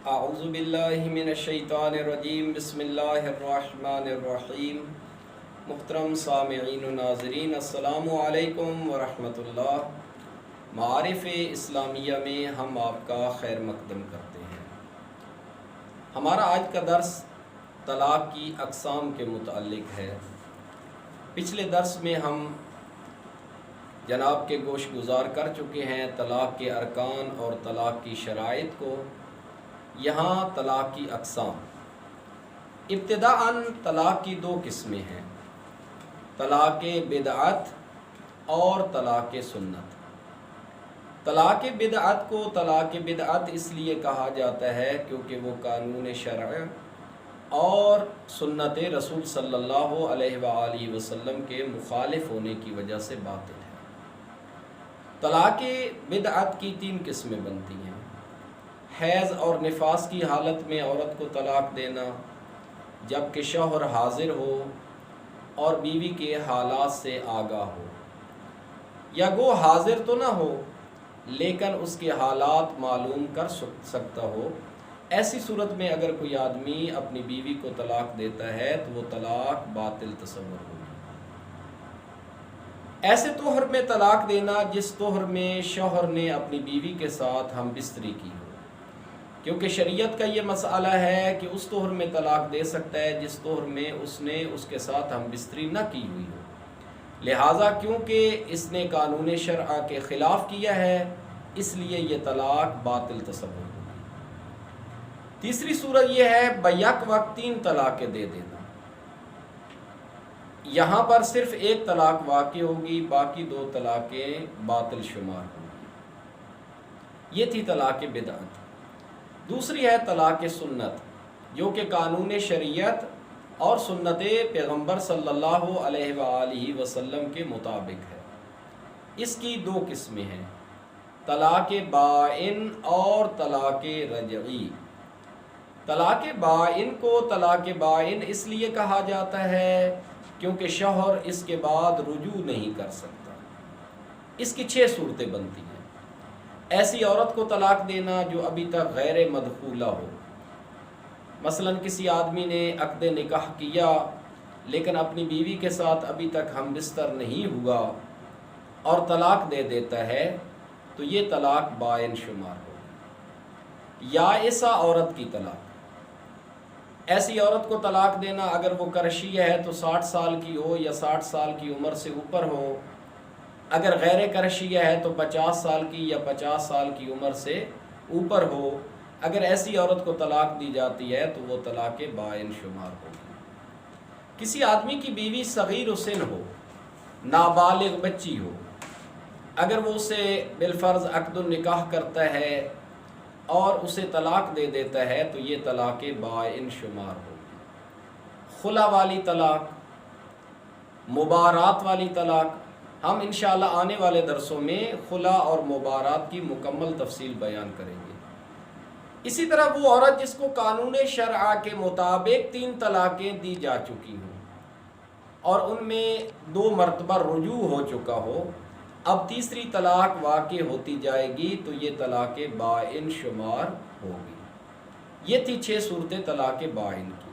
اعوذ باللہ من الشیطان الرجیم بسم اللہ الرحمن الرحیم۔ محترم سامعین و ناظرین، السلام علیکم ورحمۃ اللہ۔ معارف اسلامیہ میں ہم آپ کا خیر مقدم کرتے ہیں۔ ہمارا آج کا درس طلاق کی اقسام کے متعلق ہے۔ پچھلے درس میں ہم جناب کے گوش گزار کر چکے ہیں طلاق کے ارکان اور طلاق کی شرائط کو۔ یہاں طلاق کی اقسام، ابتداءً طلاق کی دو قسمیں ہیں، طلاق بدعت اور طلاق سنت۔ طلاق بدعت کو طلاق بدعت اس لیے کہا جاتا ہے کیونکہ وہ قانون شرع اور سنت رسول صلی اللہ علیہ وآلہ وسلم کے مخالف ہونے کی وجہ سے باطل ہے۔ طلاق بدعت کی تین قسمیں بنتی ہیں: حیض اور نفاس کی حالت میں عورت کو طلاق دینا، جبکہ شوہر حاضر ہو اور بیوی کے حالات سے آگاہ ہو، یا گو حاضر تو نہ ہو لیکن اس کے حالات معلوم کر سکتا ہو۔ ایسی صورت میں اگر کوئی آدمی اپنی بیوی کو طلاق دیتا ہے تو وہ طلاق باطل تصور ہوگی۔ ایسے طہر میں طلاق دینا جس طہر میں شوہر نے اپنی بیوی کے ساتھ ہم بستری کی ہو، کیونکہ شریعت کا یہ مسئلہ ہے کہ اس طہر میں طلاق دے سکتا ہے جس طہر میں اس نے اس کے ساتھ ہم بستری نہ کی ہوئی ہو، لہٰذا کیونکہ اس نے قانون شرع کے خلاف کیا ہے اس لیے یہ طلاق باطل تصور ہوگی۔ تیسری صورت یہ ہے بیک وقت تین طلاقیں دے دینا۔ یہاں پر صرف ایک طلاق واقع ہوگی، باقی دو طلاقیں باطل شمار ہوگی۔ یہ تھی طلاق بدعت۔ دوسری ہے طلاق سنت، جو کہ قانون شریعت اور سنت پیغمبر صلی اللہ علیہ وآلہ وسلم کے مطابق ہے۔ اس کی دو قسمیں ہیں، طلاق بائن اور طلاق رجعی۔ طلاق بائن کو طلاق بائن اس لیے کہا جاتا ہے کیونکہ شوہر اس کے بعد رجوع نہیں کر سکتا۔ اس کی 6 صورتیں بنتی ہیں۔ ایسی عورت کو طلاق دینا جو ابھی تک غیر مدخولہ ہو، مثلا کسی آدمی نے عقد نکاح کیا لیکن اپنی بیوی کے ساتھ ابھی تک ہم بستر نہیں ہوا اور طلاق دے دیتا ہے تو یہ طلاق بائن شمار ہو۔ یا ایسا عورت کی طلاق، ایسی عورت کو طلاق دینا اگر وہ کرشیہ ہے تو 60 سال کی ہو یا 60 سال کی عمر سے اوپر ہو، اگر غیر کرشیہ ہے تو 50 سال کی یا 50 سال کی عمر سے اوپر ہو۔ اگر ایسی عورت کو طلاق دی جاتی ہے تو وہ طلاق بائن شمار ہوگی۔ کسی آدمی کی بیوی صغیر السن ہو، نابالغ بچی ہو، اگر وہ اسے بالفرض عقد النکاح کرتا ہے اور اسے طلاق دے دیتا ہے تو یہ طلاق بائن شمار ہوگی۔ خلا والی طلاق، مبارات والی طلاق، ہم انشاءاللہ آنے والے درسوں میں خلا اور مبارات کی مکمل تفصیل بیان کریں گے۔ اسی طرح وہ عورت جس کو قانون شرع کے مطابق 3 طلاقیں دی جا چکی ہوں اور ان میں 2 مرتبہ رجوع ہو چکا ہو، اب تیسری طلاق واقع ہوتی جائے گی تو یہ طلاق بائن شمار ہوگی۔ یہ تھی 6 صورتیں طلاق بائن کی۔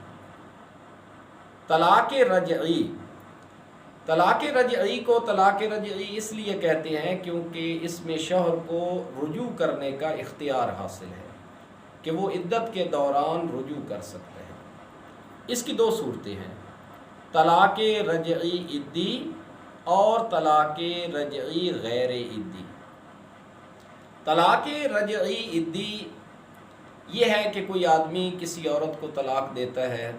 طلاق رجعی، طلاق رجعی کو طلاق رجعی اس لیے کہتے ہیں کیونکہ اس میں شوہر کو رجوع کرنے کا اختیار حاصل ہے کہ وہ عدت کے دوران رجوع کر سکتے ہیں۔ اس کی 2 صورتیں ہیں، طلاق رجعی عدی اور طلاق رجعی غیر عدی۔ طلاق رجعی عدی یہ ہے کہ کوئی آدمی کسی عورت کو طلاق دیتا ہے،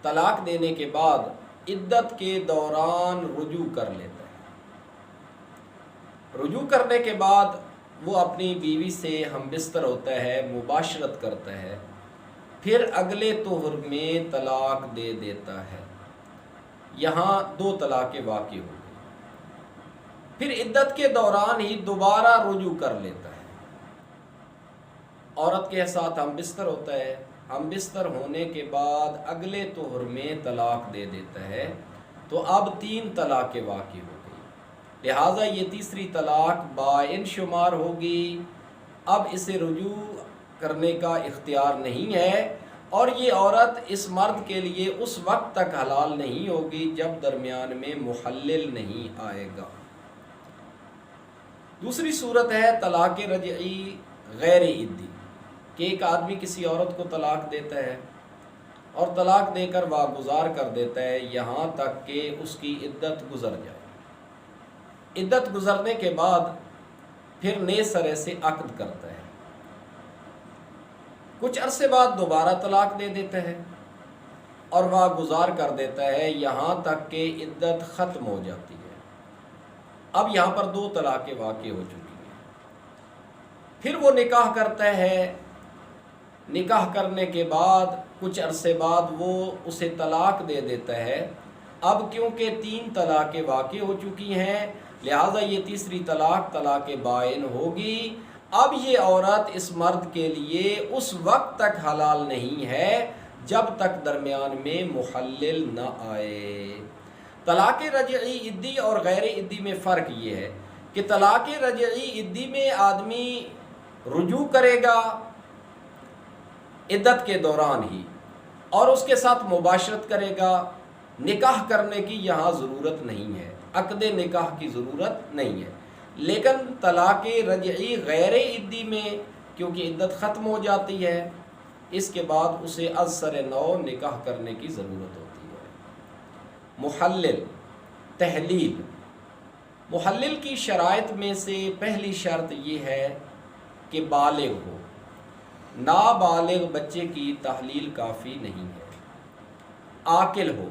طلاق دینے کے بعد عدت کے دوران رجوع کر لیتا ہے۔ رجوع کرنے کے بعد وہ اپنی بیوی سے ہم بستر ہوتا ہے، مباشرت کرتا ہے، پھر اگلے طہر میں طلاق دے دیتا ہے۔ یہاں 2 طلاقیں واقع ہو گئی۔ پھر عدت کے دوران ہی دوبارہ رجوع کر لیتا ہے، عورت کے ساتھ ہم بستر ہوتا ہے، ہم بستر ہونے کے بعد اگلے طہر میں طلاق دے دیتا ہے، تو اب 3 طلاقیں واقع ہو گئی، لہٰذا یہ تیسری طلاق بائن شمار ہوگی۔ اب اسے رجوع کرنے کا اختیار نہیں ہے، اور یہ عورت اس مرد کے لیے اس وقت تک حلال نہیں ہوگی جب درمیان میں محلل نہیں آئے گا۔ دوسری صورت ہے طلاق رجعی غیر عدی، کہ ایک آدمی کسی عورت کو طلاق دیتا ہے اور طلاق دے کر واگزار کر دیتا ہے یہاں تک کہ اس کی عدت گزر جائے۔ عدت گزرنے کے بعد پھر نئے سرے سے عقد کرتا ہے، کچھ عرصے بعد دوبارہ طلاق دے دیتا ہے اور واگزار کر دیتا ہے یہاں تک کہ عدت ختم ہو جاتی ہے۔ اب یہاں پر 2 طلاقیں واقع ہو چکی ہیں۔ پھر وہ نکاح کرتا ہے، نکاح کرنے کے بعد کچھ عرصے بعد وہ اسے طلاق دے دیتا ہے۔ اب کیونکہ 3 طلاقیں واقع ہو چکی ہیں، لہٰذا یہ تیسری طلاق طلاق بائن ہوگی۔ اب یہ عورت اس مرد کے لیے اس وقت تک حلال نہیں ہے جب تک درمیان میں محلل نہ آئے۔ طلاق رجعی عدی اور غیر عدی میں فرق یہ ہے کہ طلاق رجعی عدی میں آدمی رجوع کرے گا عدت کے دوران ہی اور اس کے ساتھ مباشرت کرے گا، نکاح کرنے کی یہاں ضرورت نہیں ہے، عقد نکاح کی ضرورت نہیں ہے۔ لیکن طلاق رجعی غیر عدی میں کیونکہ عدت ختم ہو جاتی ہے، اس کے بعد اسے از سر نو نکاح کرنے کی ضرورت ہوتی ہے۔ محلل، تحلیل، محلل کی شرائط میں سے پہلی شرط یہ ہے کہ بالغ ہو۔ نابالغ بچے کی تحلیل کافی نہیں ہے، عاقل ہو۔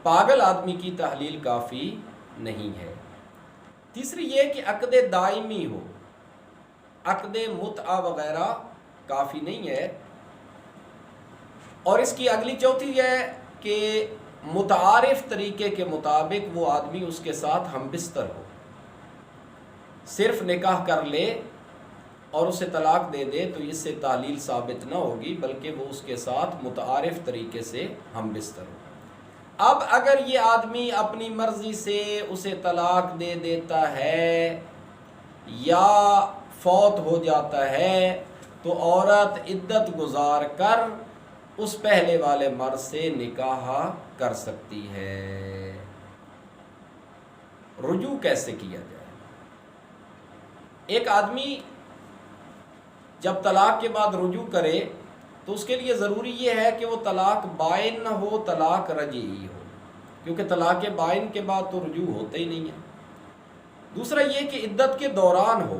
پاگل آدمی کی تحلیل کافی نہیں ہے۔ تیسری یہ کہ عقد دائمی ہو، عقد متعہ وغیرہ کافی نہیں ہے۔ اور اس کی اگلی چوتھی ہے کہ متعارف طریقے کے مطابق وہ آدمی اس کے ساتھ ہم بستر ہو، صرف نکاح کر لے اور اسے طلاق دے دے تو اس سے تعلیل ثابت نہ ہوگی، بلکہ وہ اس کے ساتھ متعارف طریقے سے ہم بستر ہو۔ اب اگر یہ آدمی اپنی مرضی سے اسے طلاق دے دیتا ہے یا فوت ہو جاتا ہے تو عورت عدت گزار کر اس پہلے والے مرد سے نکاح کر سکتی ہے۔ رجوع کیسے کیا جائے؟ ایک آدمی جب طلاق کے بعد رجوع کرے تو اس کے لیے ضروری یہ ہے کہ وہ طلاق بائن نہ ہو، طلاق رجعی ہو، کیونکہ طلاق بائن کے بعد تو رجوع ہوتا ہی نہیں ہے۔ دوسرا یہ کہ عدت کے دوران ہو،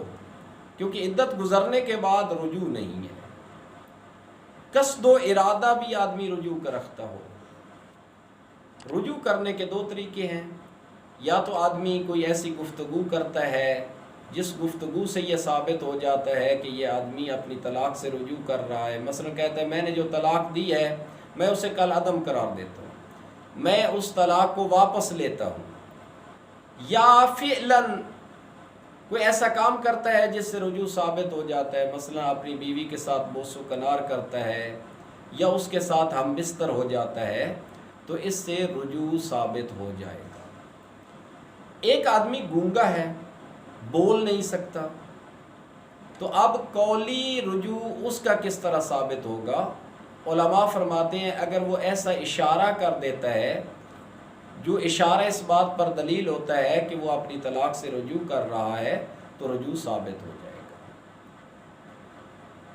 کیونکہ عدت گزرنے کے بعد رجوع نہیں ہے۔ قصد و ارادہ بھی آدمی رجوع کا رکھتا ہو۔ رجوع کرنے کے 2 طریقے ہیں، یا تو آدمی کوئی ایسی گفتگو کرتا ہے جس گفتگو سے یہ ثابت ہو جاتا ہے کہ یہ آدمی اپنی طلاق سے رجوع کر رہا ہے، مثلا کہتا ہے میں نے جو طلاق دی ہے میں اسے کل عدم قرار دیتا ہوں، میں اس طلاق کو واپس لیتا ہوں۔ یا فعلاً کوئی ایسا کام کرتا ہے جس سے رجوع ثابت ہو جاتا ہے، مثلا اپنی بیوی کے ساتھ بوس و کنار کرتا ہے یا اس کے ساتھ ہم بستر ہو جاتا ہے، تو اس سے رجوع ثابت ہو جائے گا۔ ایک آدمی گونگا ہے، بول نہیں سکتا، تو اب قولی رجوع اس کا کس طرح ثابت ہوگا؟ علماء فرماتے ہیں اگر وہ ایسا اشارہ کر دیتا ہے جو اشارہ اس بات پر دلیل ہوتا ہے کہ وہ اپنی طلاق سے رجوع کر رہا ہے تو رجوع ثابت ہو جائے گا۔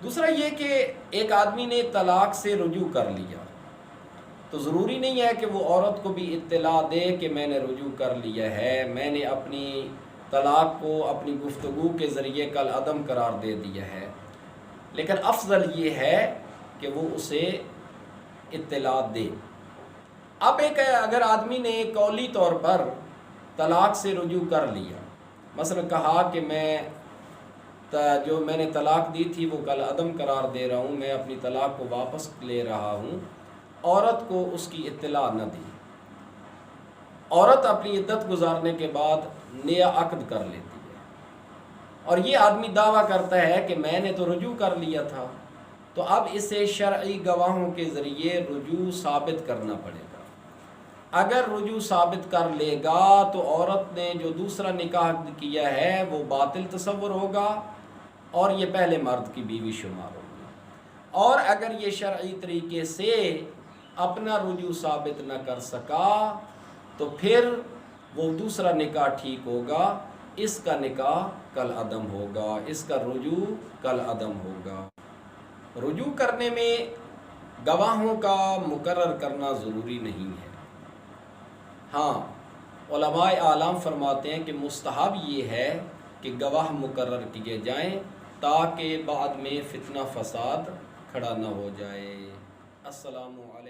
دوسرا یہ کہ ایک آدمی نے طلاق سے رجوع کر لیا تو ضروری نہیں ہے کہ وہ عورت کو بھی اطلاع دے کہ میں نے رجوع کر لیا ہے، میں نے اپنی طلاق کو اپنی گفتگو کے ذریعے کل عدم قرار دے دیا ہے، لیکن افضل یہ ہے کہ وہ اسے اطلاع دے۔ اب ایک اگر آدمی نے قولی طور پر طلاق سے رجوع کر لیا، مثلا کہا کہ میں نے طلاق دی تھی وہ کل عدم قرار دے رہا ہوں، میں اپنی طلاق کو واپس لے رہا ہوں، عورت کو اس کی اطلاع نہ دی، عورت اپنی عدت گزارنے کے بعد نیا عقد کر لیتی ہے اور یہ آدمی دعویٰ کرتا ہے کہ میں نے تو رجوع کر لیا تھا، تو اب اسے شرعی گواہوں کے ذریعے رجوع ثابت کرنا پڑے گا۔ اگر رجوع ثابت کر لے گا تو عورت نے جو دوسرا نکاح کیا ہے وہ باطل تصور ہوگا اور یہ پہلے مرد کی بیوی شمار ہوگی۔ اور اگر یہ شرعی طریقے سے اپنا رجوع ثابت نہ کر سکا تو پھر وہ دوسرا نکاح ٹھیک ہوگا، اس کا نکاح کل عدم ہوگا، اس کا رجوع کل عدم ہوگا۔ رجوع کرنے میں گواہوں کا مقرر کرنا ضروری نہیں ہے۔ ہاں، علماء اعلام فرماتے ہیں کہ مستحب یہ ہے کہ گواہ مقرر کیے جائیں تاکہ بعد میں فتنہ فساد کھڑا نہ ہو جائے۔ السلام علیکم۔